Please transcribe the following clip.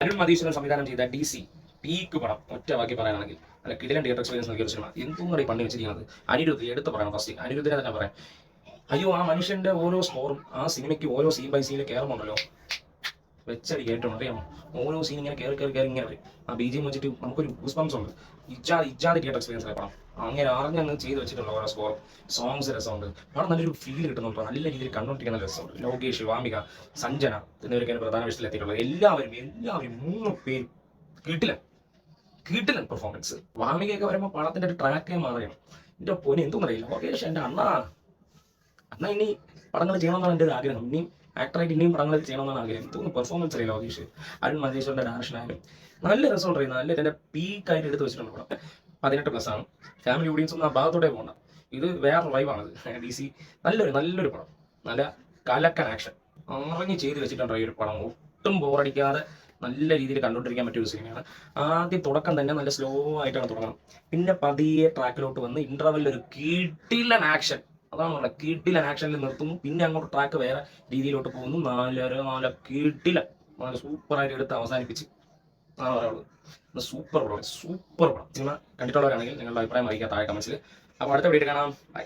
അരുൺ മതീശ്വരൻ സംവിധാനം ചെയ്ത DC peak പടം ഒറ്റ വാക്കി പറയാനാണെങ്കിൽ അല്ല കിടിലൻ തിയേറ്റർ എക്സ്പീരിയൻസ് നൽകിയ ഒരു സിനിമ എന്തും പണി വെച്ചിരിക്കുന്നത്. അനിരുദ്ധ് എടുത്ത് പറയണം. ഫസ്റ്റ് അനിരുദ്ധിനെ തന്നെ പറയാം. അയ്യോ, ആ മനുഷ്യന്റെ ഓരോ സ്കോറും ആ സിനിമയ്ക്ക് ഓരോ സീൻ ബൈ സീനിൽ കയറുന്നുണ്ടല്ലോ, വെച്ചടി കേട്ടോ. അറിയാമോ, ഓരോ സീൻ ഇങ്ങനെ കയറി കയറി കയറി ഇങ്ങനെ വരും. ആ BGM വെച്ചിട്ട് നമുക്കൊരു ഗൂസ്ബംസ് ഉണ്ട്. ഇജാതി തിയേറ്റർ എക്സ്പീരിയൻസ് പടം. അങ്ങനെ അറിഞ്ഞങ്ങ് ചെയ്ത് വെച്ചിട്ടുള്ള ഓരോ സ്കോർ സോങ്സ് രസമുണ്ട്. പടം നല്ലൊരു ഫീൽ കിട്ടുന്നുണ്ട്. നല്ല രീതിയിൽ കണ്ടോണ്ടിരിക്കുന്ന രസമുണ്ട്. ലോകേഷ്, വാമിക, സഞ്ജന എന്നിവരൊക്കെയാണ് പ്രധാന വേഷത്തിലെത്തിയിട്ടുള്ളത്. എല്ലാവരും 3 പേര് കിട്ടില്ല പെർഫോമൻസ്. വാമികയൊക്കെ വരുമ്പോൾ പടത്തിന്റെ ഒരു ട്രാക്കേ മാറിയാണ്. എന്റെ പൊന്നെ എന്തൊന്നറിയില്ല. ലോകേഷ് എന്റെ അണ്ണ ഇനി പടങ്ങൾ ചെയ്യണമെന്നാണ് എൻ്റെ ഒരു ആഗ്രഹം. ഇനിയും ആക്ടറായിട്ട് ഇനിയും പടങ്ങൾ ചെയ്യണമെന്നാണ് ആഗ്രഹം. തോന്നുന്നു പെർഫോമൻസ് അറിയില്ല ലോകേഷ്. അരുൺ മഹേശ്വറിന്റെ ഡയറക്ഷനായാലും നല്ല രസമുണ്ട്. നല്ല എൻ്റെ പീക്കായിട്ട് എടുത്ത് വെച്ചിട്ടുണ്ട് പടം. 18+ ആണ്. ഫാമിലി ഓഡിയൻസ് ഒന്നും ആ ഭാഗത്തോടെ പോകണ്ട. ഇത് വേറെ വൈബാണത്. DC നല്ലൊരു പടം. നല്ല കലക്കൻ ആക്ഷൻ അറിഞ്ഞ് ചെയ്ത് വെച്ചിട്ടുണ്ട് ഈ ഒരു പടം. ഒട്ടും ബോറടിക്കാതെ നല്ല രീതിയിൽ കണ്ടുകൊണ്ടിരിക്കാൻ പറ്റിയ ഒരു സിനിമയാണ്. ആദ്യം തുടക്കം തന്നെ നല്ല സ്ലോ ആയിട്ടാണ് തുടങ്ങണം. പിന്നെ പതിയെ ട്രാക്കിലോട്ട് വന്ന് ഇന്റർവെല്ലിൽ ഒരു കിടിലൻ ആക്ഷൻ, അതാണ് നമ്മുടെ കിടിലൻ ആക്ഷനിൽ നിർത്തുന്നു. പിന്നെ അങ്ങോട്ട് ട്രാക്ക് വേറെ രീതിയിലോട്ട് പോകുന്നു. നല്ല കിടിലൻ നല്ല സൂപ്പറായിട്ട് എടുത്ത് അവസാനിപ്പിച്ച് അതാണ് പറയുള്ളൂ. സൂപ്പർ പടം. സിനിമ കണ്ടിട്ടുള്ളവരാണെങ്കിൽ നിങ്ങളുടെ അഭിപ്രായം അറിയിക്കുക താഴെ കമൻസിൽ. അപ്പോൾ അടുത്ത വീഡിയോ കാണാം. ബൈ.